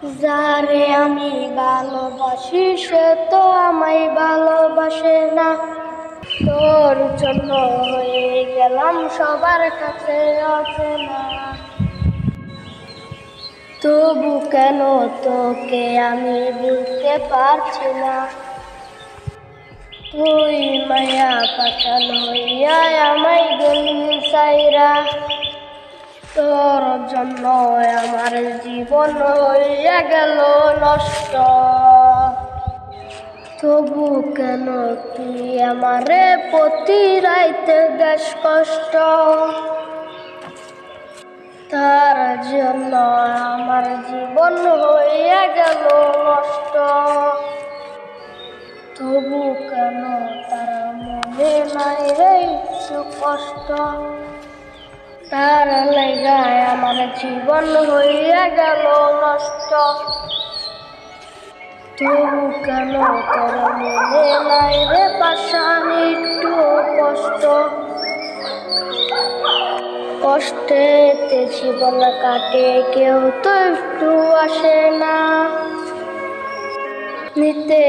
যারে আমি ভালোবাসি সে তো আমায় ভালোবাসে না। তোর জন্য হয়ে গেলাম সবার কাছে অচেনা। তবু কেন তোকে আমি বুঝতে পারছি না। তুই মায়া পাশান হইয়া আমায় গেলি সাইরা। তোর জন্য আমার জীবন হইয়া গেল নষ্ট। তবু কেন তুই আমারে প্রতি রাইতে দেশ কষ্ট। তার জন্য আমার জীবন হইয়া গেল নষ্ট। তবু কেন তার মনে নাই রে কিছু কষ্ট। তার লাগায় আমার জীবন হইয়া গেল নষ্ট। তবু কেন তোর মনে নাই রে পাশান একটু কষ্ট। কষ্টেতে জীবন কাটে কেউ তো একটু আসে না। নিতে